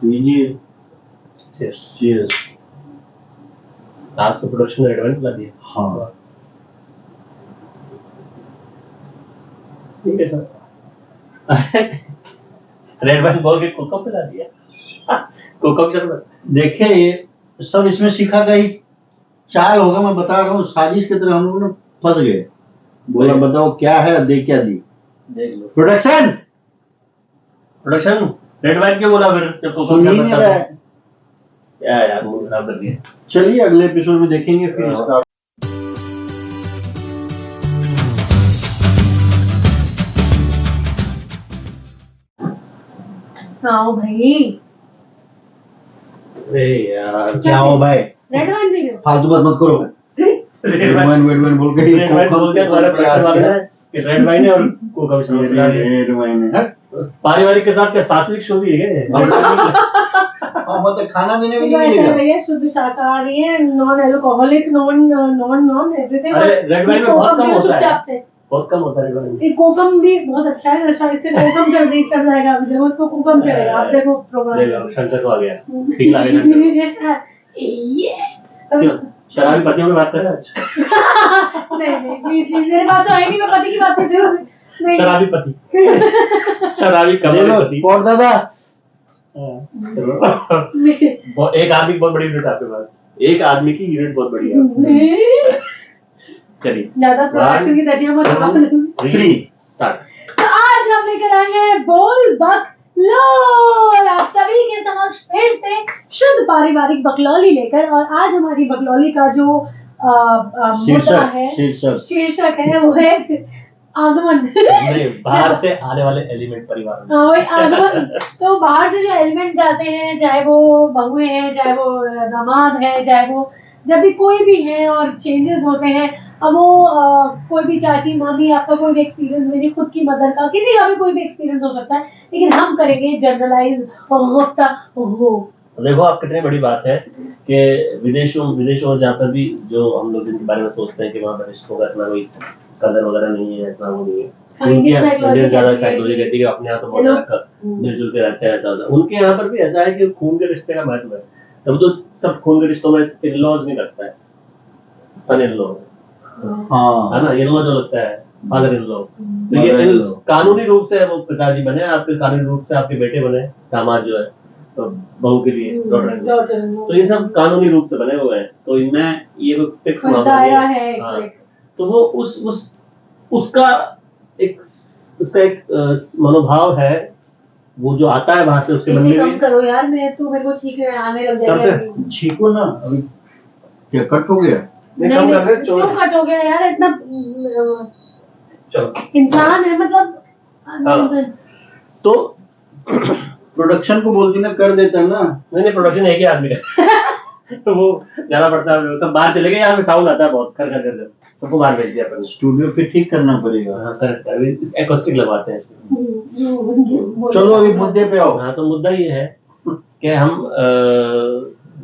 लीजिए। चीयर्स। आज तो प्रोडक्शन रेड वाइन पिला दिया। हाँ ठीक है सर। रेड वाइन बोल के कोकम पिला दिया। कोकम शरबत। देखिए ये सब इसमें सीखा गई चाल होगा, मैं बता रहा हूँ, साजिश की तरह हम लोग ना फंस गए। बोला बताओ क्या है, दे क्या दी। देख लो प्रोडक्शन रेड वाइन क्यों बोला फिर जब कोकम सुन ही शरबत नहीं था रहा तो? है। क्या यार मूड खराब कर दिया। चलिए अगले एपिसोड में देखेंगे फिर इसका। आओ भाई। अरे यार क्या हो भाई, रेड वाइन पी लो। फालतू बात मत करो। रेड वाइन बोल के रेड वाइन बोल के तुम्हारे प्रोडक्शन वाले ने कि रेड वाइन है और कोकम शरबत पिला दिया। रेड वाइन है। पारिवारिक के साथ क्या सात्विक शो भी है क्या? हाँ मतलब खाना पीने में तो नहीं ऐसा मिलेगा। भैया शुद्ध शाकाहारी है, नॉन एल्कोहलिक, नॉन एवरीथिंग। अरे रेड वाइन में बहुत कम होता है। चुपचाप से बहुत कम होता है रेड वाइन। ये कोकम भी बहुत अच्छा है, नशा इससे कोकम चढ़ जाएगा। अब देखो उसको कोकम चढ़ेगा। आप देखो प्रोग्राम शंकर को आ गया। ठीक लगे शंकर को। क्यों? शराबी पतियों की बात कर रहे हैं आज? नहीं प्लीज मेरे पास तो है नहीं, मैं पति की बात कर रही हूँ। नहीं शराबी पति। शराबी कमर पति। और दादा चलो। एक आदमी की बहुत बड़ी यूनिट आपके पास। एक आदमी की यूनिट बहुत बड़ी है। चलिए ज्यादा प्रोडक्शन की तजिया मत लगाओ। 3 स्टार्ट। तो आज हम लेकर आए हैं बोल बकलोल आप सभी के समक्ष फिर से शुद्ध पारिवारिक बकलौली लेकर। और आज हमारी बकलौली का जो मुद्दा है, शीर्षक है, वो है आगमन। नहीं, बाहर से आने वाले एलिमेंट परिवार में। हाँ वही आगमन। तो बाहर से जो एलिमेंट्स आते हैं, चाहे वो बहुएं हैं, चाहे वो दामाद है, चाहे वो जब भी कोई भी है और चेंजेस होते हैं। अब वो कोई भी चाची मामी, आपका कोई भी एक्सपीरियंस, मेरी खुद की मदर का, किसी का भी कोई भी एक्सपीरियंस हो सकता है, लेकिन हम करेंगे जनरलाइज। देखो आप कितनी बड़ी बात है कि विदेशों में जहाँ पर भी जो हम लोग जिनके बारे में सोचते हैं कि वहाँ पर रिश्तों का इतना कोई कदर वगैरह नहीं है, इतना वो नहीं है। उनके यहाँ ज्यादा साइकोलॉजी रहती है, अपने यहाँ तो बहुत मिलजुल के रहते हैं, ऐसा होता है। उनके यहाँ पर भी ऐसा है कि खून के रिश्ते का महत्व है। तब तो सब खून के रिश्तों में इन-लॉज नहीं करता है, सन इन लॉ है ना, इन लॉ जो लगता है फादर इन लॉ। तो ये कानूनी रूप से वो पिताजी बने, आपके कानूनी रूप से आपके बेटे बने, दामाद जो है तो बहू के लिए डॉटर। तो ये सब कानूनी रूप से बने हुए हैं। तो इनमें ये फिक्स मामला है। तो वो उसका एक मनोभाव है, वो जो आता है बाहर से, उसके मन में कम करो यार, मैं तो मेरे को छींक आने लग जाएगा। छींको ना, अभी क्या कट हो गया? कम कर रहे क्यों कट हो गया यार? इतना चलो इंसान है मतलब। तो प्रोडक्शन को बोलती ना, कर देता ना। नहीं प्रोडक्शन एक ही आदमी का। तो वो ज्यादा पड़ता है, सब बाहर चले गए। यहाँ पे साउंड आता है बहुत, कर सबको बाहर भेज दिया अपन। स्टूडियो फिर ठीक करना पड़ेगा। हाँ सर, अभी एक्वास्टिक लगवाते हैं इसमें। चलो अभी मुद्दे पे आओ। हाँ तो मुद्दा ये है कि हम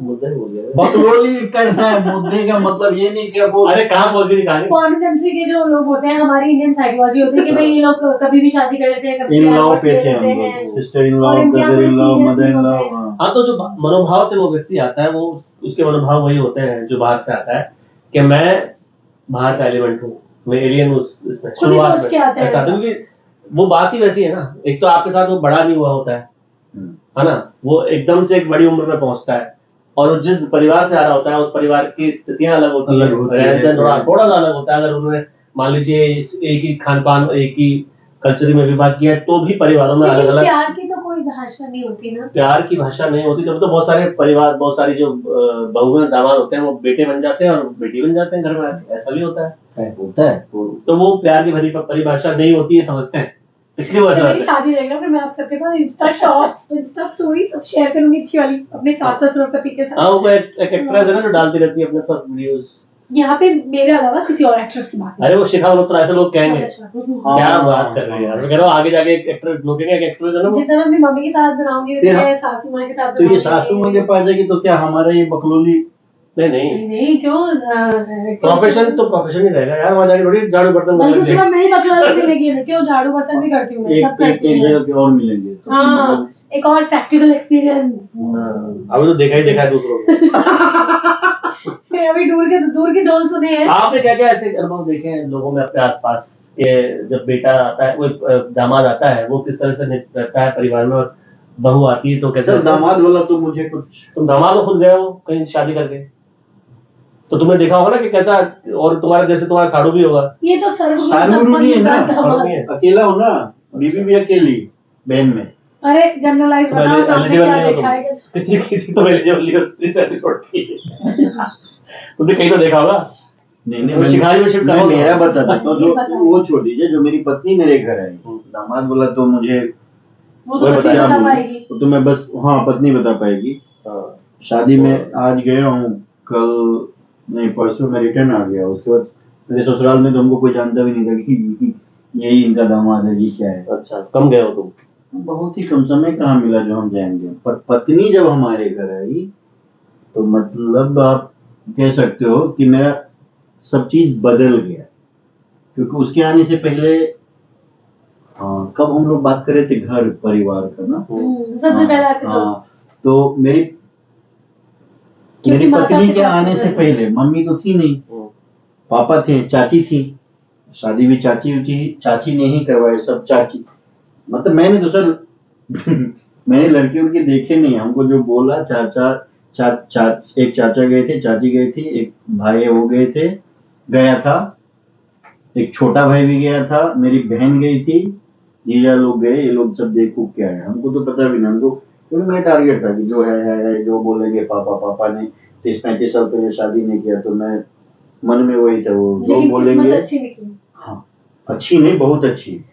मुद्दा ही बोल गए। बकलोली करना है, मुद्दे का मतलब ये नहीं कि वो अरे कहाँ बोल गई कहानी। फॉरेन कंट्री के जो लोग होते हैं, हमारी इंडियन साइकोलॉजी होती है कि भाई ये लोग कभी भी शादी कर लेते हैं, कभी इन लॉ पे थे हम लोग, sister in law, brother in law, mother in law. हाँ तो जो मनोभाव से वो व्यक्ति आता है, वो उसके मनोभाव वही होते हैं जो बाहर से आता है कि मैं बाहर का एलिमेंट हूँ, मैं एलियन हूँ इसमें। शुरुआत में ऐसा, क्योंकि वो बात ही वैसी है ना। एक तो आपके साथ वो बड़ा नहीं हुआ होता है ना, वो एकदम से एक बड़ी उम्र में पहुंचता है, और जिस परिवार से आ रहा होता है उस परिवार की स्थितियां अलग होती है, रहन-सहन थोड़ा सा अलग होता है। अगर उन्होंने मान लीजिए एक ही खान पान, एक ही कल्चर में विवाह किया है, तो भी परिवारों में अलग अलग। प्यार की तो कोई भाषा नहीं होती ना। प्यार की भाषा नहीं होती, तब तो बहुत सारे परिवार, बहुत सारी जो बहुएं दामाद होते हैं वो बेटे बन जाते हैं और बेटी बन जाते हैं घर में। ऐसा भी होता है। तो वो प्यार की भरी परिभाषा नहीं होती है, समझते हैं, इसलिए वो ऐसा मेरी शादी देख लो, फिर मैं आप सबके साथ इंस्टा शॉर्ट्स, इंस्टा स्टोरी सब शेयर करूंगी अच्छी वाली अपने सास ससुर पति के साथ। हाँ वो एक एक्ट्रेस है ना जो डालती रहती है अपने पर वीडियोस। यहाँ पे मेरे अलावा किसी और एक्ट्रेस की बात। अरे वो शिखा मल्होत्रा, ऐसे लोग कहेंगे क्या बात कर रहे हैं यार। मैं कह रहा हूँ आगे जाके एक एक्टर लोग कहेंगे, एक एक्ट्रेस है ना। जितना मैं अपनी मम्मी के साथ बनाऊंगी, मैं सासू माँ के साथ। तो ये सासू माँ के पास जाएगी तो क्या हमारा ये बकलोली? नहीं क्यों? प्रोफेशन तो प्रोफेशन ही रहेगा यार। वहाँ जाके थोड़ी झाड़ू बर्तन मैं ही बकलोली मिलेगी, क्यों झाड़ू बर्तन भी करती हूँ, सब करती हूँ। एक और मिलेंगे। तो हाँ, एक और प्रैक्टिकल एक्सपीरियंस। अभी तो देखा है दूसरों को। अभी दूर के ढोल सुने हैं। आपने क्या क्या ऐसे अनुभव देखे हैं लोगों में अपने आसपास के, जब बेटा आता है, वो दामाद आता है, वो किस तरह से रहता है परिवार में, और बहू आती है तो कैसे? सर दामाद वाला तो मुझे कुछ, तुम दामाद हो, खुद गए हो कहीं शादी करके, तो तुमने देखा होगा ना कि कैसा, और तुम्हारा जैसे तुम्हारा साड़ू भी होगा। ये तो साड़ू नहीं है ना, अकेला हो ना, बीवी भी अकेली बहन में। अरे जनरलाइज बताओ, सामने क्या देखा है? किसी तो तुमने कहीं तो देखा होगा। नहीं शिकारी में शिफ्ट मैं करो। मेरा बताता तो जो वो छोटी है, जो मेरी पत्नी मेरे घर आई, दामाद बोला तो मुझे वो तो पत्नी क्या बता बोलूं? पाएगी। तो मैं बस, हाँ पत्नी बता पाएगी। शादी में आज गया हूँ, कल नहीं परसों मैं रिटर्न आ गया। उसके बाद मेरे ससुराल में तो हमको कोई जानता भी नहीं था कि यही इनका दामाद है, ये क्या है। अच्छा, कम गए हो तुम? बहुत ही कम समय कहाँ मिला जो हम जाएंगे, पर पत्नी जब हमारे घर आई तो मतलब आप कह सकते हो कि मेरा सब चीज बदल गया। क्योंकि उसके आने से पहले, हाँ कब हम लोग बात कर रहे थे घर परिवार का ना, सबसे पहला एपिसोड। तो मेरी पत्नी के आने से पहले मम्मी तो थी नहीं, पापा थे, चाची थी, शादी भी चाची ने ही करवाई, सब चाची। मतलब मैंने तो सर मैंने लड़की उनकी देखे नहीं, हमको जो बोला एक चाचा गए थे, चाची गई थी, एक भाई हो गए थे, गया था, एक छोटा भाई भी गया था, मेरी बहन गई थी, जीजा लोग गए, ये लोग सब देखो क्या है, हमको तो पता भी नहीं। हमको क्योंकि मेरा टारगेट था कि जो है जो बोलेंगे पापा ने 30-35 साल पहले शादी नहीं किया, तो मैं मन में वही था, वो जो बोलेंगे। अच्छी निकली। हाँ अच्छी नहीं, बहुत अच्छी।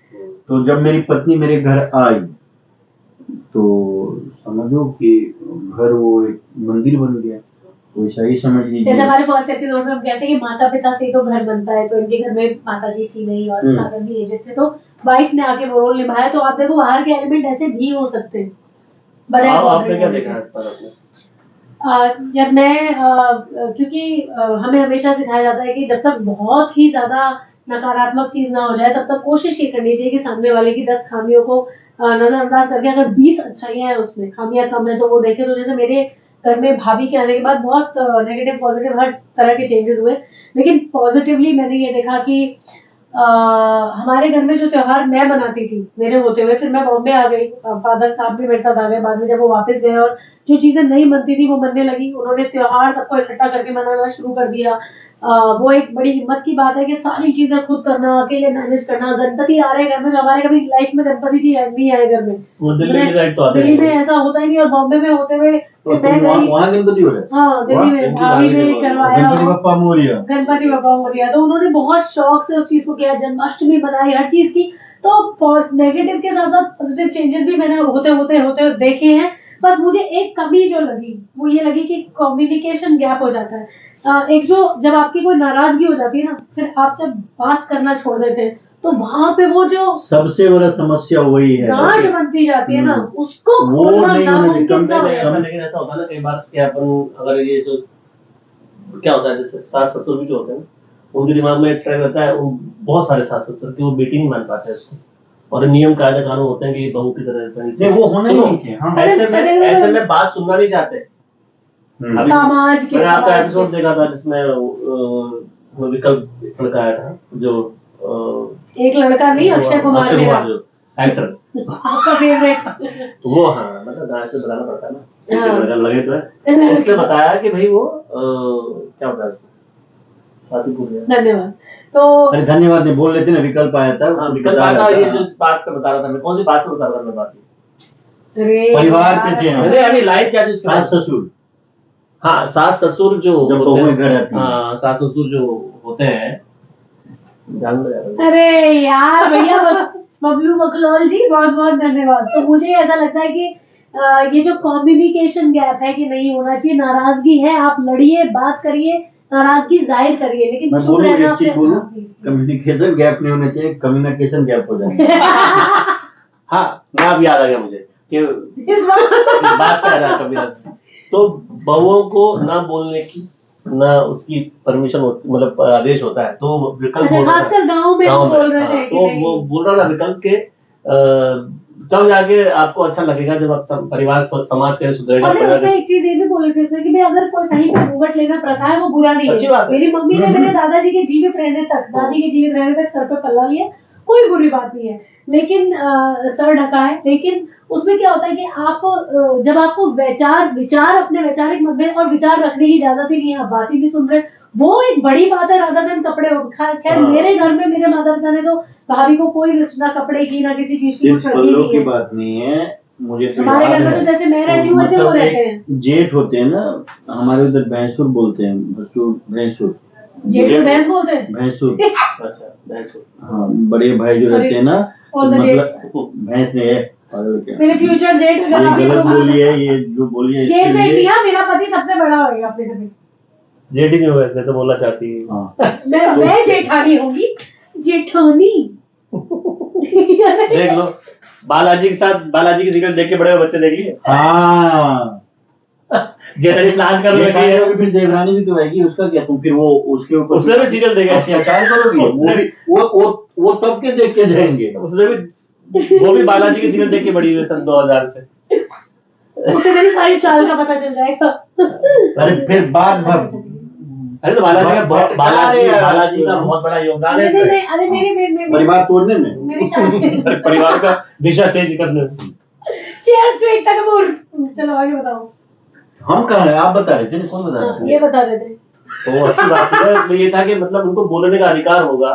तो जब मेरी पत्नी मेरे घर आई तो समझो कि घर वो एक मंदिर बन गया, वैसा ही समझ लीजिए। जैसे हमारे फर्स्ट एपिसोड में हम कहते हैं कि माता पिता से ही तो घर बनता है, तो इनके घर में माता जी थी नहीं और फादर भी एजेड थे, तो वाइफ ने आके वो रोल निभाया। तो आप देखो बाहर के एलिमेंट ऐसे भी हो सकते हैं। आपने क्या देखा है इस पर अपने? यार मैं क्योंकि हमें हमेशा सिखाया जाता है कि जब तक बहुत ही ज्यादा नकारात्मक चीज ना हो जाए तब तक कोशिश ये करनी चाहिए कि सामने वाले की 10 खामियों को नजरअंदाज करके अगर 20 अच्छाइयां हैं उसमें, खामियां कम है, तो वो देखे। तो जैसे मेरे घर में भाभी के आने के बाद बहुत नेगेटिव पॉजिटिव हर तरह के चेंजेस हुए, लेकिन पॉजिटिवली मैंने ये देखा कि हमारे घर में जो त्योहार मैं बनाती थी मेरे होते हुए, फिर मैं बॉम्बे आ गई, फादर साहब भी मेरे साथ आ गए बाद में, जब वो वापस गए और जो चीजें नहीं बनती थी वो बनने लगी। उन्होंने त्योहार सबको इकट्ठा करके मनाना शुरू कर दिया। वो एक बड़ी हिम्मत की बात है कि सारी चीजें खुद करना, अकेले मैनेज करना। गणपति आ रहे हैं घर में, जो हमारे कभी लाइफ में गणपति जी नहीं आए घर में, दिल्ली में ऐसा होता ही नहीं, और बॉम्बे में होते हुए वहाँ गणपति हो रहे हैं। हाँ दिल्ली में भाभी ने करवाया गणपति बप्पा मोरिया। तो उन्होंने बहुत शौक से उस चीज को किया, जन्माष्टमी मनाई, हर चीज की। तो नेगेटिव के साथ साथ पॉजिटिव चेंजेस भी मैंने होते देखे हैं। बस मुझे एक कमी जो लगी वो ये लगी कि कम्युनिकेशन गैप हो जाता है। एक जो जब आपकी कोई नाराजगी हो जाती है ना, फिर आप जब बात करना छोड़ देते हैं तो वहां पे वो जो सबसे बड़ा समस्या वही है, गांठ बनती जाती है ना, उसको वो नहीं नामुमकिन सा होता है। लेकिन ऐसा होता है ना कई बार कि अपन अगर ये जो क्या होता है, जैसे सास ससुर भी जो होते हैं उनके दिमाग में एक ट्रैक रहता है, बहुत सारे सास ससुर कि वो बेटी नहीं मान पाते उसको, और नियम कायदे कानून होते हैं कि बहू की तरह रहता है, वो होना ही नहीं चाहिए। ऐसे में बात सुनना नहीं चाहते। समाज के मैंने आपका एपिसोड देखा था जिसमें वो विकल्प लड़का आया था, जो एक लड़का नहीं, अक्षय कुमार जो एक्टर आपका फेवरेट, तो वो हाँ मतलब गाना से बताना पड़ता है ना, लगे तो है। उसने बताया कि भाई वो क्या होता है उसमें, धन्यवाद। तो अरे धन्यवाद नहीं बोल लेते ना, विकल्प आया था। विकल्प आया था, ये जो इस बात पे बता रहा था मैं, कौन सी बात पे बता रहा था मैं, बात परिवार के थे, लाइन क्या थी, सास ससुर। हाँ सास ससुर जो होते हैं, हाँ सास ससुर जो होते हैं, अरे यार भैया बबलू मखलोल जी बहुत बहुत धन्यवाद। तो मुझे ऐसा लगता है कि ये जो कम्युनिकेशन गैप है कि नहीं होना चाहिए, नाराजगी है आप लड़िए, बात करिए, नाराजगी जाहिर करिए, लेकिन चुप रहना। कम्युनिकेशन गैप नहीं होना चाहिए, कम्युनिकेशन गैप हो जाए। हाँ नाम याद आ गया मुझे कि इस बात पे आ कभी तो बहुओं को ना बोलने की ना उसकी परमिशन मतलब आदेश होता है, तो विकल्प खासकर गांव में बोल रहे थे तो वो बोल रहा था विकल्प के तब जाके आपको अच्छा लगेगा जब आप परिवार समाज के सुधरेगा। और उसमें एक चीज ये भी बोले थे सर कि मैं अगर कोई कहीं पे घूंघट लेना प्रथा है वो बुरा नहीं अच्छी है। बात है। मेरी मम्मी ने मेरे दादाजी के जीवित रहने तक, दादी के जीवित रहने तक सर पे पल्ला लिया, कोई बुरी बात नहीं है, लेकिन सर ढका है। लेकिन उसमें क्या होता है कि आप जब आपको विचार अपने वैचारिक मतभेद और विचार रखने की इजाजत ही नहीं है, आप बात ही नहीं सुन रहे, वो एक बड़ी बात है राधा दिन कपड़े। खैर मेरे घर में मेरे माता पिता ने तो भाभी को कोई रिश्ता ना कपड़े की ना किसी चीज की कुछ रखी पल्लों नहीं की है। बात नहीं है, मुझे तो हमारे याद घर में है। तो जैसे मैं रहती हूँ वैसे वो मतलब रहते हैं। एक जेठ होते हैं ना, हमारे उधर भैंसुर बोलते हैं, भैंसुर जेठ को भैंस बोलते हैं। भैंसुर। अच्छा भैंसुर। हाँ, बड़े भाई जो रहते हैं ना, All the मतलब भैंस नहीं है, और क्या मेरे फ्यूचर जेठ ये गलत बोली है, ये जो बोली है जेठ इसके में लिए। इंडिया मेरा पति सबसे बड़ा होगा अपने घर में। जेठी क्यों वैसे बोलना चाहती है? हाँ, मैं जेठानी होंगी, जेठानी। देख लो, बालाजी के साथ बालाजी की सीरियल देख के बड़े बच्चे देख लिए। हाँ, जेठानी प्लान कर रही जेठानी है, होगी, फिर देवरानी भी तो आएगी, उसका क्या, तुम फिर वो उसके ऊपर उसने भी सीरियल देखा है। अत्याचार करोगी, वो भी वो तब के देख के जाएंगे। उसने भी वो भी बालाजी की सीरियल देख के बड़ी हुई सन 2000 से। उसे मेरी सारी चाल का पता चल जाएगा। अरे फिर बाद में अरे तो बालाजी का बहुत बड़ा योगदान है नहीं इसमें। नहीं, अरे मेरी परिवार तोड़ने में। मेरी शादी परिवार का दिशा चेंज करने में। Cheers to Ekta Kapoor. चलो आगे बताओ। हम कहाँ हैं, आप बता रहे थे, कौन बता रहे थे? ये बता रहे थे। तो अच्छी बात है, इसमें ये था कि मतलब उनको बोलने का अधिकार होगा,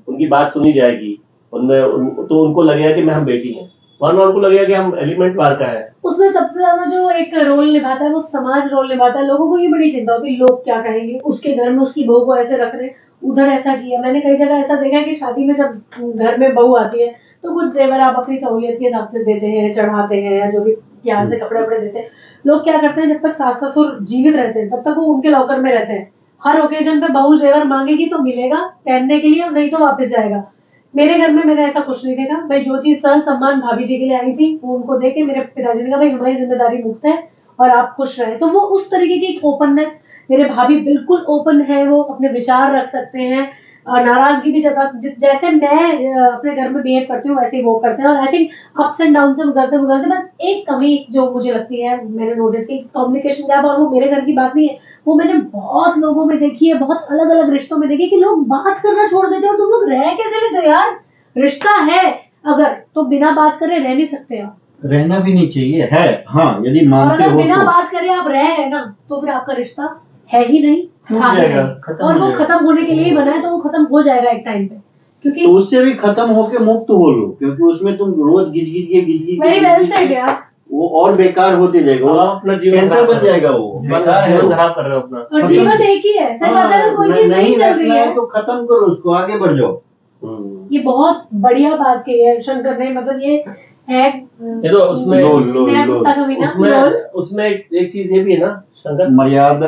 उनकी बात सुनी जाएगी, तो उनको लगेगा कि मैं हम बेटी हैं, वरना उनको लगेगा कि हम एलिमेंट वार का है। उसमें सबसे ज्यादा जो एक रोल निभाता है वो समाज रोल निभाता है। लोगों को ये बड़ी चिंता होती है लोग क्या कहेंगे, उसके घर में उसकी बहू को ऐसे रख रहे, उधर ऐसा किया। मैंने कई जगह ऐसा देखा है कि शादी में जब घर में बहू आती है तो कुछ जेवर आप अपनी सहूलियत के हिसाब से देते हैं, चढ़ाते हैं, या जो भी प्यार से कपड़े वपड़े देते हैं। लोग क्या करते हैं, जब तक सास ससुर जीवित रहते हैं तब तक वो उनके लॉकर में रहते हैं। हर ओकेजन पे बहू जेवर मांगेगी तो मिलेगा पहनने के लिए, नहीं तो वापस जाएगा। मेरे घर में मैंने ऐसा कुछ नहीं देखा। भाई जो चीज सर सम्मान भाभी जी के लिए आई थी वो उनको देके मेरे पिताजी ने कहा भाई हमारी जिम्मेदारी मुक्त है और आप खुश रहे। तो वो उस तरीके की एक ओपननेस, मेरे भाभी बिल्कुल ओपन है, वो अपने विचार रख सकते हैं, नाराजगी भी जता, जैसे मैं अपने घर में बिहेव करती हूँ वैसे ही वो करते हैं। और I think ups and down से गुजरते गुजरते बस एक कमी जो मुझे लगती है, मैंने नोटिस की, कम्युनिकेशन गैप। और वो मेरे घर की बात नहीं है, वो मैंने बहुत लोगों में देखी है, बहुत अलग अलग रिश्तों में देखी है कि लोग बात करना छोड़ देते हैं। और तुम लोग रह कैसे लेते हो यार? रिश्ता है अगर तो बिना बात करे रह नहीं सकते आप। रहना भी नहीं चाहिए है, हाँ यदि और मानते अगर हो बिना तो। बात करे आप रहे ना तो फिर आपका रिश्ता है ही नहीं, टूट था ही जाएगा, नहीं। खत्म और हो वो जाएगा। खत्म होने के लिए ही बना है, तो वो खत्म हो जाएगा एक टाइम पे, क्योंकि तो उससे भी खत्म होके मुक्त हो लो, क्योंकि उसमें तुम रोज गिज वेरी वेल सेड यार। वो और बेकार होते जाएगा, वो अपना जीवन कैंसर खराब बन कर रहे हो। जाएगा, वो बेकार है जीवन वो। खराब कर रहे हो अपना। और जीवन एक ही है, सर बात है, अगर कोई चीज नहीं चल रही रखना है तो खत्म करो उसको, आगे बढ़ जाओ। ये बहुत बढ़िया बात कही है शंकर ने। मतलब ये है ये तो उसमें नया कुत्ता का मीना रोल। उसमें एक चीज ये भी है ना शंकर, मर्यादा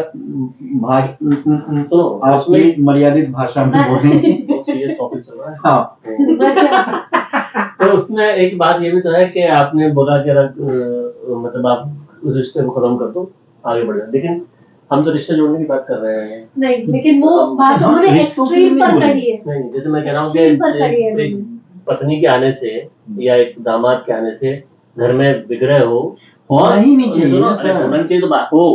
सुनो आपकी मर्यादित भाषा में बोलें। सीरियस टॉपिक चल रहा है। हाँ, तो उसमें एक बात ये भी तो है कि आपने बोला कि मतलब आप रिश्ते को खत्म कर दो, आगे बढ़ जाओ, लेकिन हम तो रिश्ते जोड़ने की बात कर रहे हैं। नहीं, लेकिन वो बात हाँ, उन्होंने रिश्तों की एक्सट्रीम नहीं पर बोली। करी है। नहीं, जैसे मैं कह रहा हूँ Extreme पर करी है कि एक उन्होंने। पत्नी के आने से या एक दामाद के आने से घर में विग्रह हो, होना ही नहीं चाहिए सुनो, ना अरे सर। होना नहीं चाहिए तो बात हो,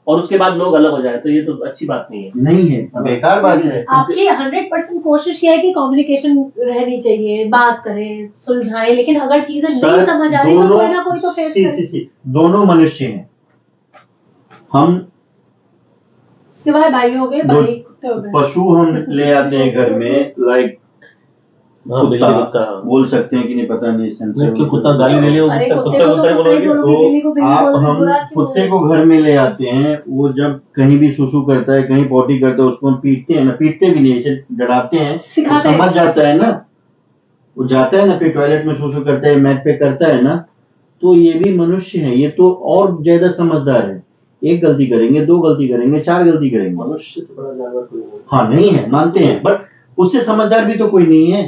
और उसके बाद लोग अलग हो जाए तो ये तो अच्छी बात नहीं है। नहीं है, बेकार बात है। आपकी 100% कोशिश किया है कि कम्युनिकेशन रहनी चाहिए, बात करें, सुलझाएं, लेकिन अगर चीजें नहीं सर, समझ आ रही तो कोई ना कोई तो फेस करे। दोनों मनुष्य हैं, हम सिवाय भाइयों के, भाई कुत्ते हो गए। पशु हम ले आते हैं घर में, लाइक हाँ, बिल्ली कुत्ता, कुत्ता हाँ। बोल सकते हैं कि नहीं पता नहीं, नहीं, क्यों कुत्ता गाली दे लिया, अरे कुत्ते कुत्ते को तो कुत्ते कुत्ता ही बोलोगे, बिल्ली को तो बिल्ली आप बोलोगे, हम बुरा क्यों कुत्ते बोलोगे? को घर में ले आते हैं, वो जब कहीं भी सुसु करता है, कहीं पॉटी करता है, उसको हम पीटते हैं ना, पीटते भी नहीं, ऐसे डराते हैं, वो सिखाते हैं। समझ जाता है ना, वो जाता है ना, फिर टॉयलेट में सुसु करता है, मैट पे करता है ना, तो ये भी मनुष्य है, ये तो और ज्यादा समझदार है। एक गलती करेंगे, दो गलती करेंगे, चार गलती करेंगे, मनुष्य से बड़ा जानवर कोई नहीं, हाँ नहीं है, मानते हैं, बट उससे समझदार भी तो कोई नहीं है।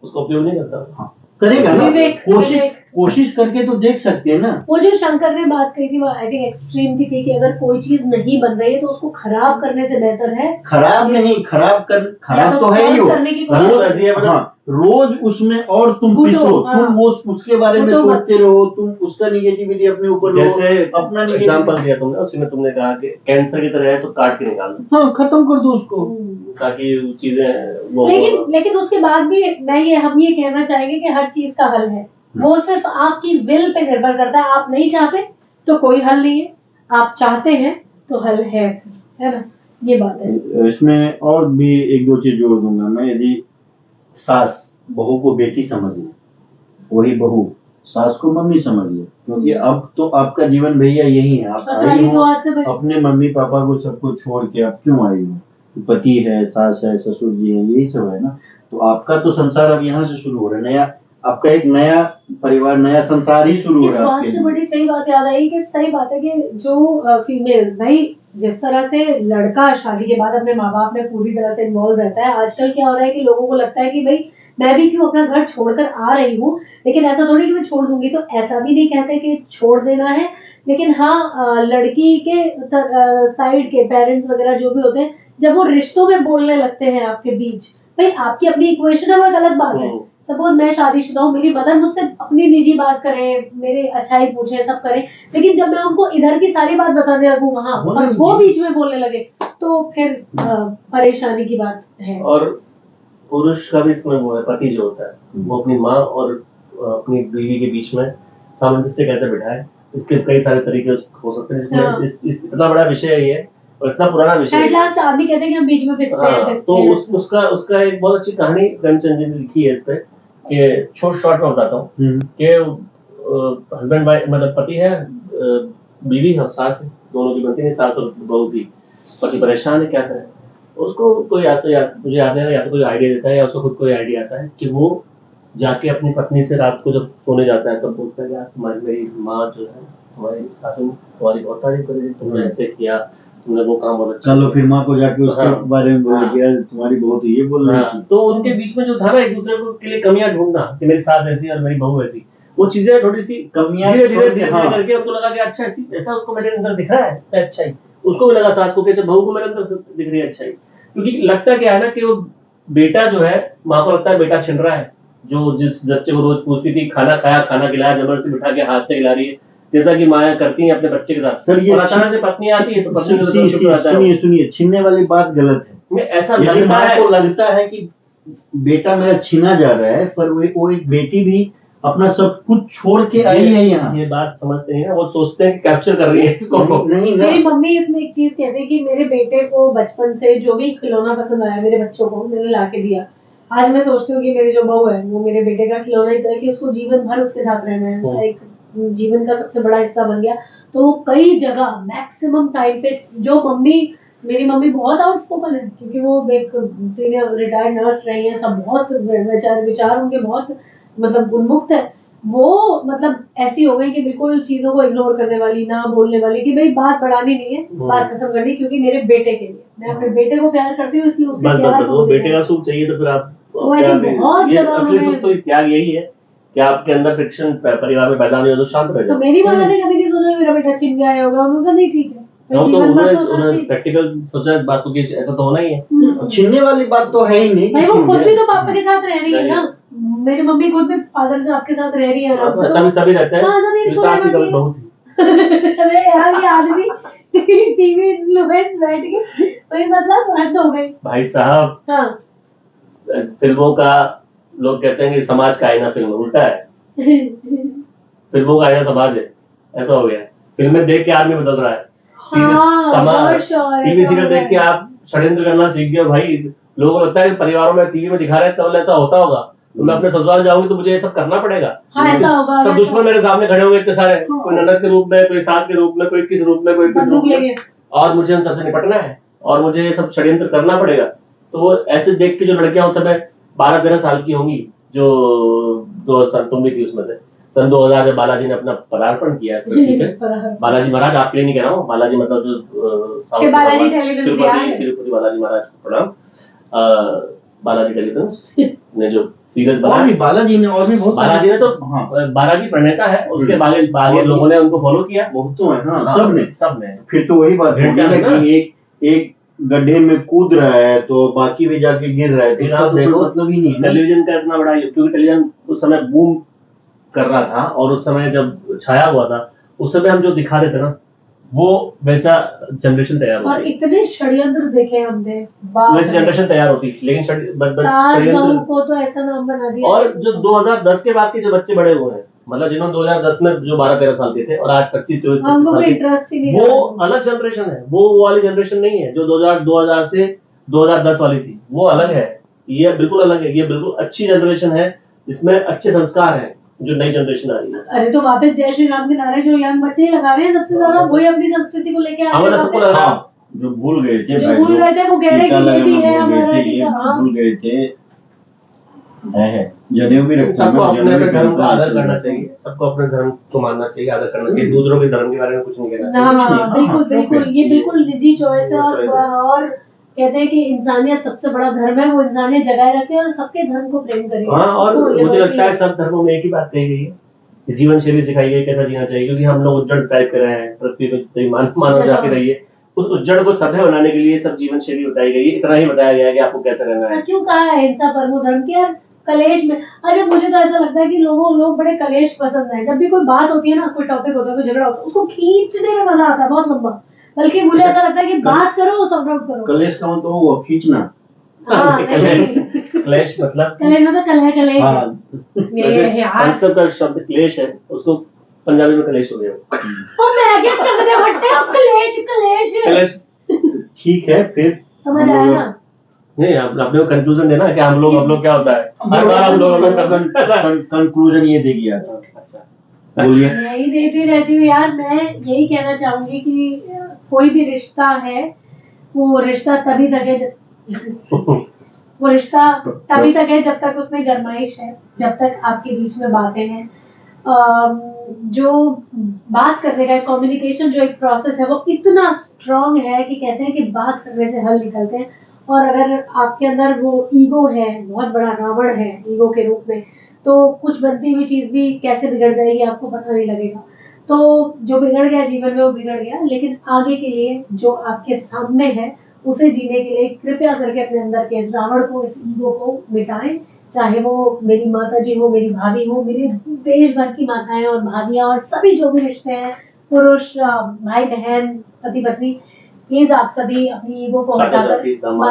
उसका उपयोग नहीं करता। हाँ, करेगा ना, विवेक, विवेक। कोशिश करके तो देख सकते हैं ना। वो जो शंकर ने बात कही थी वो आई थिंक एक्सट्रीम की थी कि अगर कोई चीज नहीं बन रही है तो उसको खराब करने से बेहतर है खराब नहीं, खराब या तो है ही solve वो। करने की हाँ, कोशिश तो ऐसी है, मतलब हाँ, रोज उसमें और तुम घुटो, पिसो, हाँ। तुम वो उसके बारे में घुटो मत। सोचते रहो, तुम उसका निगेटिविटी अपने ऊपर लो, जैसे अपना एग्जांपल निगेटिविटी, दिया तुमने, उसमें तुमने कहा कि कैंसर की तरह है तो काट के निकाल दो, हाँ खत्म कर दो उसको। ताकि वो चीजें वो लेकिन उसके बाद भी हम ये कहना चाहेंगे कि हर चीज का हल है, वो सिर्फ आपकी विल पे निर्भर करता है। आप नहीं चाहते तो कोई हल नहीं है, आप चाहते हैं तो हल है ना, ये बात है। इसमें और भी एक दो चीज जोड़ दूंगा मैं। यदि सास बहू को बेटी समझ ले, वही बहू सास को मम्मी समझ ले, क्योंकि अब तो आपका जीवन भैया यही है। आप आई खाली हो तो हाथ से बच- अपने मम्मी पापा को सबको छोड़ के, आप क्यों आई हो? पति है, सास है, ससुर जी है, यही सब है ना। तो आपका तो संसार अब यहाँ से शुरू हो रहा है, नया आपका एक नया परिवार, नया संसार ही शुरू हो इस रहा है बात आपके से लिए। बड़ी सही बात याद आई कि सही बात है कि जो फीमेल्स भाई, जिस तरह से लड़का शादी के बाद अपने माँ बाप में पूरी तरह से इन्वॉल्व रहता है, आजकल क्या हो रहा है कि लोगों को लगता है कि भाई मैं भी क्यों अपना घर छोड़कर आ रही हूँ, लेकिन ऐसा थोड़ी कि मैं छोड़ दूंगी। तो ऐसा भी नहीं कहते कि छोड़ देना है, लेकिन हाँ लड़की के साइड के पेरेंट्स वगैरह जो भी होते हैं, जब वो रिश्तों में बोलने लगते हैं आपके बीच, भाई आपकी अपनी इक्वेशन है, वो एक अलग बात है। सपोज मैं शादीशुदा हूँ, मेरी मदर मुझसे अपनी निजी बात करे, मेरे अच्छाई पूछे, सब करे, लेकिन जब मैं उनको इधर की सारी बात बताने लगूं वहां और वो बीच में बोलने लगे, तो फिर परेशानी की बात है। और पुरुष का भी इसमें वो है, पति जो होता है वो अपनी माँ और अपनी बीवी के बीच में सामंजस्य कैसे बिठाए, इसके कई सारे तरीके हो सकते हैं, जिसमें हाँ। इस इतना बड़ा विषय है ये, और इतना पुराना विषय एट है। लास्ट आप भी कहते हैं कि हम बीच में पिसते हैं, हाँ, पिसते तो हैं। उसका एक बहुत अच्छी कहानी प्रेमचंद जी ने लिखी है इस पे, कि शॉर्ट में बताता हूँ कि हस्बैंड वाइफ, मतलब पति है, बीवी है, सास है, दोनों की बनती है, सास और बहू की। पति परेशान है, क्या करे, उसको कोई मुझे याद नहीं, या तो कोई आइडिया देता है या उसको खुद कोई आइडिया आता है कि वो जाके अपनी पत्नी से रात को जब सोने जाता है तब बोलता है कि आज तुम्हारी मेरी माँ जो है, तुम्हारी सासू तुम्हारी बहुत तारीफ करेगी, तुमने ऐसे किया, तुमने वो काम बहुत अच्छा चलो किया। फिर माँ को जाके उसके हाँ। बारे में बोल हाँ। दिया, तुम्हारी बहू तो ये बोल रही हाँ, थी। तो उनके बीच में जो था ना, एक दूसरे को के लिए कमियां ढूंढना कि मेरी सास ऐसी और मेरी बहू ऐसी, वो चीजें थोड़ी सी कमियां धीरे धीरे छोड़ के, धीरे हाँ। करके उनको लगा कि अच्छा ऐसा उसको मेरे अंदर दिख रहा है, तो अच्छा ही उसको भी लगा, सास को कि अच्छा बहू को मेरे अंदर से दिख रही है, अच्छा ही। क्योंकि लगता क्या है ना कि वो बेटा जो है, माँ को लगता है बेटा छिन रहा है, जो जिस बच्चे को रोज पूछती थी खाना खाया, खाना खिलाया, जबरदस्ती बिठा के हाथ से खिला रही है, जैसा कि माया करती है अपने बच्चे के साथ। सर, ये और अचानक से पत्नी आती है तो पत्नी को तो दुख आता है। सुनिए, छीनने वाली बात गलत है। मैं ऐसा यदि लगता माँ है, को लगता है कि बेटा मेरा छीना जा रहा है, पर वो एक बेटी भी अपना सब कुछ छोड़ के आई है यहाँ। ये बात समझते हैं ना, वो सोचते हैं कि कैप्चर कर रही है इसको। नहीं ना। मेरी मम्मी इसमें एक चीज कहते हैं कि मेरे बेटे को बचपन से जो भी खिलौना पसंद आया, मेरे बच्चों को मैंने ला के दिया। आज मैं सोचती हूँ कि मेरी जो बहू है वो मेरे बेटे का खिलौना ही है कि उसको जीवन भर उसके साथ रहना है, उसका एक जीवन का सबसे बड़ा हिस्सा बन गया। तो वो कई जगह मैक्सिमम टाइम पे, जो मेरी मम्मी बहुत आउटस्पोकन है, क्योंकि वो एक सीनियर रिटायर्ड नर्स रही है, सब बहुत विचार उनके बहुत मतलब उन्मुक्त है। वो मतलब ऐसी हो गई कि बिल्कुल चीजों को इग्नोर करने वाली, ना बोलने वाली, कि भाई बात बढ़ानी नहीं है, बात खत्म करनी, क्योंकि मेरे बेटे के लिए, मैं अपने बेटे को प्यार करती हूँ, इसलिए उसके प्यार बस वो बेटे का सुख चाहिए, तो फिर आप वो ऐसे बहुत जगह असली उन्होंने- सुख तो त्याग यही है कि आपके अंदर फ्रिक्शन परिवार में पैदा नहीं हो तो शांत रह तो जाओ। मेरी माँ ने कभी नहीं सोचा मेरा बेटा छिन गया होगा, उन्होंने कहा नहीं ठीक है, तो जीवन भर तो उन्होंने साथ प्रैक्टिकल सोचा इस बात को कि ऐसा तो होना ही है। ही। छीनने वाली बात तो है ही नहीं। भाई वो छीन खुद गया। भी तो पापा के साथ रह रही है ना, मेरी मम्मी खुद भी फादर साहब के साथ रह रही है आराम से। सभी रहते हैं, हाँ, सभी तो तो साथ रहना ही कभी चाहिए। बहू थी। अरे यार, ये आदमी टीवी इन्फ्लुएंस बैठ के वही मतलब हद हो गई। भाई साहब, हाँ फिल्मों का लोग कहते हैं कि समाज का आईना फिल्म, उल्टा है। फिल्मों का आईना समाज है, ऐसा हो गया। फिल्में देख के आदमी बदल रहा है, टीवी सीरियल देख के आप षड्यंत्र करना सीख गए भाई। लोगों को लगता है कि परिवारों में टीवी में दिखा रहे हैं, इसका मतलब ऐसा होता होगा, तो मैं अपने ससुराल जाऊंगी तो मुझे ये सब करना पड़ेगा। हाँ, ऐसा होगा। सब दुश्मन मेरे सामने खड़े होंगे इतने सारे, कोई ननद के रूप में, कोई सास के रूप में, कोई किस रूप में, कोई किस रूप में, और मुझे उन सबसे निपटना है और मुझे ये सब षड्यंत्र करना पड़ेगा। तो वो ऐसे देख के जो लड़कियां उस समय 12-13 साल की होंगी, जो 2000 तुम भी थी उसमें से, सन 2000 में बालाजी ने अपना पदार्पण किया है, ठीक है। बालाजी महाराज, आपके लिए नहीं कह रहा हूँ, बालाजी मतलब जो साउथ बालाजी टेलीफिल्म तिरुपति बालाजी महाराज को प्रणाम। बालाजी टेलीफिल्म ने जो सीरियस और भी बनाया, बालाजी ने और भी बहुत बालाजी ने तो हाँ बालाजी प्रणेता है, उसके बाकी लोगों ने उनको फॉलो किया, बहुत तो है। हाँ, सब ने सबने। फिर तो वही बात भेड़ होगी चाल ना है ना। कि एक गड्ढे में कूद रहा है तो बाकी भी जाके गिर रहा है, तो फिर उसका आप तो कोई देखो मतलब ही नहीं है ना। टेलीविजन का इतना बड़ा, क्योंकि टेलीविजन उस समय बूम कर रहा था और उस समय जब छाया हुआ था उस समय हम जो दिखा रहे थे ना वो वैसा जनरेशन तैयार और होती, इतने षड्यंत्र देखे हमने, बाप वैसी रे। जनरेशन तैयार होती, लेकिन ताज बहू षड्यंत्र। को तो ऐसा नाम बना दिया। और जो 2010 के बाद के जो बच्चे बड़े हुए हैं, मतलब जिन्होंने 2010 में जो 12-13 साल के थे और आज 25-24 हमको साल कोई के, इंटरेस्ट ही नहीं वो रहा। अलग जनरेशन है, वो वाली जनरेशन नहीं है जो 2000 से 2010 वाली थी, वो अलग है, ये बिल्कुल अलग है, ये बिल्कुल अच्छी जनरेशन है जिसमें अच्छे संस्कार हैं, जो नई जनरेशन आ रही है। अरे तो वापस जय श्री राम के नारे जो यंग बच्चे ही लगा रहे हैं सबसे ज्यादा, वही अपनी संस्कृति को लेके आ रहे हमारा हैं सबको वापस। लग रहा है। हाँ, जो भूल गए थे जो भाई, भूल गए थे वो कह रहे टीका कि ये भी लगाना है भूल गए हमारा थे, ये टीका। हाँ। भूल गए थे। है जनेऊ भी रखता सबको है, अपने जनेऊ अपने भी धर्म का पहनता है, आदर करना चाहिए, सबको अपने धर्म को मानना चाहिए, आदर करना चाहिए, दूसरों के धर्म के बारे में कुछ नहीं कहना चाहिए। हाँ, हाँ, बिल्कुल हाँ, बिल्कुल, ठीक ये है। बिल्कुल निजी चॉइस है। Choice है। और कहते हैं कि इंसानियत सबसे बड़ा धर्म है, वो इंसानियत जगाए रखे और सबके धर्म को प्रेम करे। हाँ, और सबको ये मुझे बात लगता है ही सब धर्मों में एक ही बात कही गई है कि जीवन शैली सिखाई गई कैसा जीना चाहिए, क्योंकि हम लोग उज्जड़ टाइप कर रहे हैं पृथ्वी पे, जितनी मानव जाति रही है उस उज्जड़ को सभ्य बनाने के लिए सब जीवन शैली बताई गई है, इतना ही बताया गया है कि आपको कैसे रहना है। हाँ, क्यों कहा है हिंसा परमो धर्म की यार, कलेश में। अच्छा मुझे तो ऐसा लगता है कि लोग बड़े कलेश पसंद है। जब भी कोई बात होती है ना, कोई टॉपिक होता है, कोई झगड़ा होता है, उसको खींचने में मजा आता है बहुत लंबा। बल्कि मुझे ऐसा लगता है कि बात करो, सॉर्ट आउट करो। कलेश का मतलब वो खींचना। हाँ, क्लेश मतलब कलेश मतलब कलेश हाँ, वैसे यार। संस्कृत का शब्द क्लेश है, उसको पंजाबी में कलेश हो गया। और मैं क्या चकने फटते हो, कलेश कलेश ठीक है फिर समझ आया ना। नहीं, अपने को कंक्लूजन देना है कि हम लोग क्या होता है, हर बार हम लोग कंक्लूजन ये देगी यार। अच्छा बोलिए। यही देती रहती हूँ यार। मैं यही कहना चाहूंगी कि कोई भी रिश्ता है, वो रिश्ता तभी तक है वो रिश्ता तभी तक है जब तक उसमें गरमाइश है, जब तक आपके बीच में बातें हैं। जो बात करने का कम्युनिकेशन जो एक प्रोसेस है वो इतना स्ट्रांग है कि कहते हैं कि बात करने से हल निकलते हैं। और अगर आपके अंदर वो ईगो है, बहुत बड़ा रावण है ईगो के रूप में, तो कुछ बनती हुई चीज भी कैसे बिगड़ जाएगी आपको पता नहीं लगेगा। तो जो बिगड़ गया जीवन में वो बिगड़ गया, लेकिन आगे के लिए जो आपके सामने है उसे जीने के लिए कृपया करके अपने अंदर के इस रावण को, इस ईगो को मिटाएं। चाहे वो मेरी माता जी हो, मेरी भाभी हो, मेरे देश भर की माताएं और भाभियां और सभी जो भी रिश्ते हैं, पुरुष, भाई बहन, पति पत्नी, प्लीज आप सभी अपनी ईगो को हटाकर,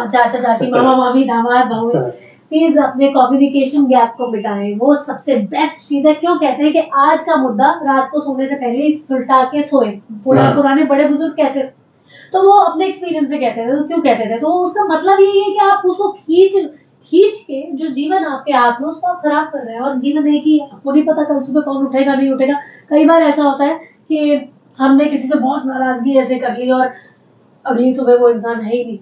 चाचा चाची, मामा मामी, दामाद बहू, प्लीज अपने कम्युनिकेशन गैप को मिटाएं। वो सबसे बेस्ट चीज है। क्यों कहते हैं कि आज का मुद्दा रात को सोने से पहले ही सुलटा के सोए, पुराने बड़े बुजुर्ग कहते थे। तो वो अपने एक्सपीरियंस से कहते थे। तो क्यों कहते थे? तो उसका मतलब यही है कि आप उसको खींच के जो जीवन आपके हाथ में उसको आप खराब कर रहे हैं। और जीवन एक ही है, आपको नहीं पता कल सुबह कौन उठेगा नहीं उठेगा। कई बार ऐसा होता है कि हमने किसी से बहुत नाराजगी ऐसे कर ली और अगली सुबह वो इंसान है ही नहीं।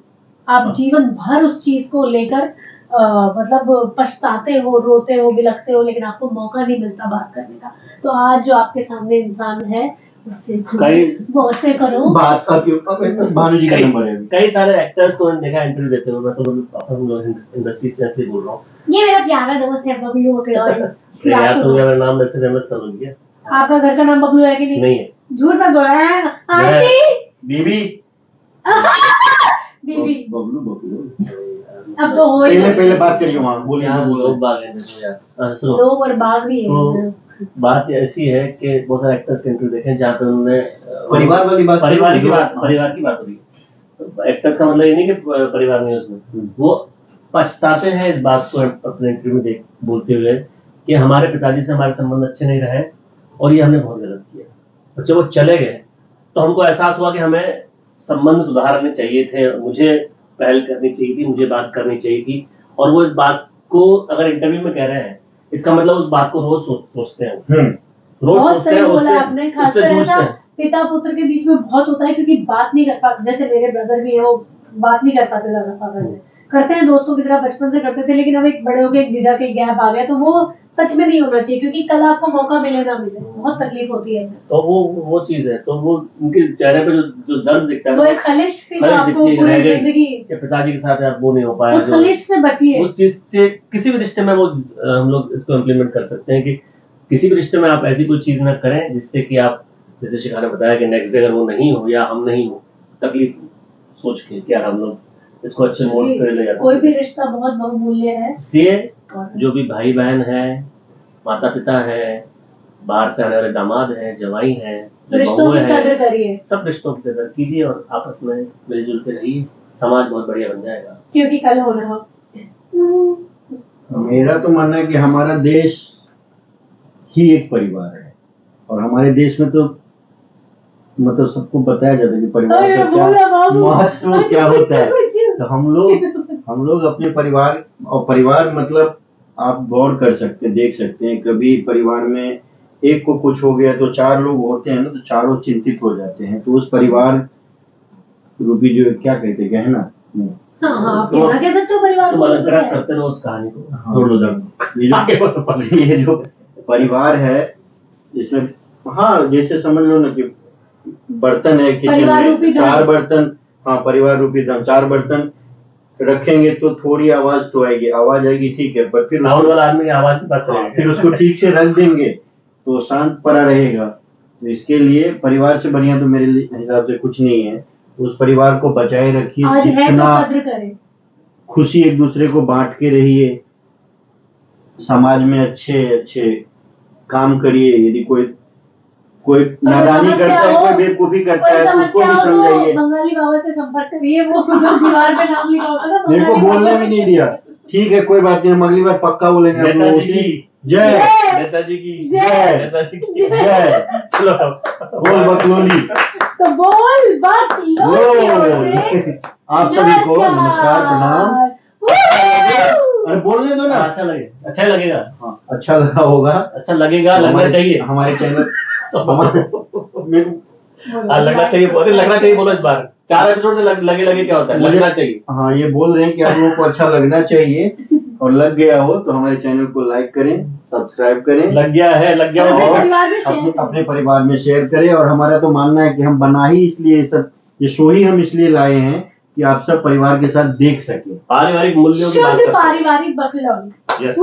आप जीवन भर उस चीज को लेकर मतलब पछताते हो, रोते हो, बिलखते हो, लेकिन आपको मौका नहीं मिलता बात करने का। तो आज जो आपके सामने इंसान है उससे बातें करो। बात का क्यों, भानु जी का नंबर है। कई सारे एक्टर्स को मैंने देखा इंटरव्यू देते हुए, मैं तो इंडस्ट्री से ऐसे बोल रहा हूँ। ये मेरा प्यारा दोस्त है बबलू यार तुम मेरा नाम वैसे फेमस कर दोगे। आपका घर का नाम बबलू है कि नहीं? नहीं है। झूठ मत बोला। आंटी बीबी बीबी बबलू अब तो हो ही पहले बात करिए वहाँ। बोलिए लोग बाग हैं यार, सुनो। लोग और बाग भी है। तो बात ऐसी है कि बहुत सारे एक्टर्स के इंटरव्यू देखे जहाँ पे उन्होंने परिवार वाली बात, परिवार की बात हो रही है। एक्टर्स का मतलब ये नहीं कि परिवार नहीं है उसमें, वो पछताते हैं इस बात को अपने इंटरव्यू में बोलते हुए कि हमारे पिताजी से हमारे संबंध अच्छे नहीं रहे और ये हमने बहुत गलत किया। और जब वो चले गए तो हमको एहसास हुआ कि हमें संबंध सुधारने चाहिए थे, मुझे पहल करनी चाहिए थी, मुझे बात करनी चाहिए थी। और वो इस बात को अगर इंटरव्यू में कह रहे हैं, इसका मतलब उस बात को रोज सोचते हैं, रोज बहुत सोचते सही हैं, बोला आपने। खासकर ऐसा हैं। पिता पुत्र के बीच में बहुत होता है, क्योंकि बात नहीं कर पाते। जैसे मेरे ब्रदर भी है, वो बात नहीं कर पाते ज्यादा फादर से। करते हैं दोस्तों की तरह, बचपन से करते थे, लेकिन अब एक बड़े होके एक जीजा के गैप आ गया। तो वो सच में नहीं होना चाहिए, क्योंकि कल आपको मौका मिले ना मिले बहुत तकलीफ होती है। तो वो चीज है, तो वो उनके चेहरे पे जो दर्द दिखता है, वो एक खलिश थी जो आपको पूरी जिंदगी कि पिताजी के साथ आप वो नहीं हो पाया, उस खलिश से बचिए। उस चीज से किसी भी रिश्ते में वो हम लोग इसको इम्प्लीमेंट कर सकते हैं कि किसी भी रिश्ते में आप ऐसी कोई चीज न करें जिससे कि आप, जैसे शिखा ने बताया कि नेक्स्ट डे अगर वो नहीं हो या हम नहीं हो, तकलीफ। सोच के कि यार हम लोग इसको अच्छे मोड पे ले जा कोई सकते भी रिश्ता बहुत बहुमूल्य है। इसलिए और जो भी भाई बहन है, माता पिता है, बाहर से आने वाले दामाद हैं, जवाई हैं, जो रिश्तों बहुएं की कदर हैं, करिए, सब रिश्तों की कदर कीजिए और आपस में मिलजुल के रहिए, समाज बहुत बढ़िया बन जाएगा। क्योंकि कल होना हो। मेरा तो मानना है कि हमारा देश ही एक परिवार है और हमारे देश में तो मतलब सबको बताया जाता है कि परिवार अरे का क्या बोला बाबू, महत्व क्या होता है। तो हम लोग अपने परिवार, और परिवार मतलब आप गौर कर सकते हैं, देख सकते हैं, कभी परिवार में एक को कुछ हो गया तो 4 लोग होते हैं ना, तो चारों चिंतित हो जाते हैं। तो उस परिवार रूपी जो क्या कहते हैं, गहना नहीं, हाँ, आप कहना कह सकते हो परिवार तुम को अलग सुना है। करते रहो उस कहानी को, हाँ। छोड़ दो जब ये आगे जो बढ़ो। ये जो परिवार है इसमें, हाँ जैसे समझ लो ना कि बर्तन है किचन परिवार रूपी में, धन। 4 बर्तन, हाँ परिवार रूपी धन, 4 बर्तन रखेंगे तो थोड़ी आवाज तो आएगी, आवाज आएगी ठीक है, पर फिर साउंड वाला आदमी की आवाज की बात हाँ, करेंगे। फिर उसको ठीक से रख देंगे तो शांत पड़ा रहेगा। तो इसके लिए परिवार से बढ़िया तो मेरे हिसाब से कुछ नहीं है। उस परिवार को बचाए रखिए, आज है तो जितना कद्र करें। खुशी एक दूसरे को बांट के रहिए, समाज में अच्छे अच्छे काम करिए। यदि कोई नादानी समस्या करता है, हो, कोई बेवकूफी करता कोई है तो उसको समस्या भी हो तो समझाइए। बंगाली बाबा से संपर्क करिए, वो जो दीवार पे नाम लिखा होता है ना, मेरे को बंगाली बोलने बाबा भी नहीं दिया। ठीक है कोई बात नहीं, हम अगली बार पक्का बोलेंगे। आप लोगों नेताजी की की जय, नेताजी की जय। नेताजी की जय, चलो बोल बकलोली। तो बोल बात आप सभी को नमस्कार, प्रणाम। अरे बोलने दो ना। अच्छा लगे, अच्छा ही लगेगा, हाँ, अच्छा लगा होगा, अच्छा लगेगा, लगना चाहिए, हमारे चैनल मेरे को लगना चाहिए, बहुत लगना चाहिए। बोलो इस बार 4 एपिसोड से लगे लगे क्या होता है, मुझे- लगना चाहिए। हाँ ये बोल रहे हैं कि आप लोगों को अच्छा लगना चाहिए, और लग गया हो तो हमारे चैनल को लाइक करें, सब्सक्राइब करें, लग गया है, लग गया अपने है। और परिवार में शेयर अपने परिवार में शेयर करें। और हमारा तो मानना है कि हम बना ही इसलिए ये शो ही हम इसलिए लाए हैं कि आप सब परिवार के साथ देख सकें। पारिवारिक मूल्यों की बात शुद्ध करते हैं। पारिवारिक बकलौल। यस।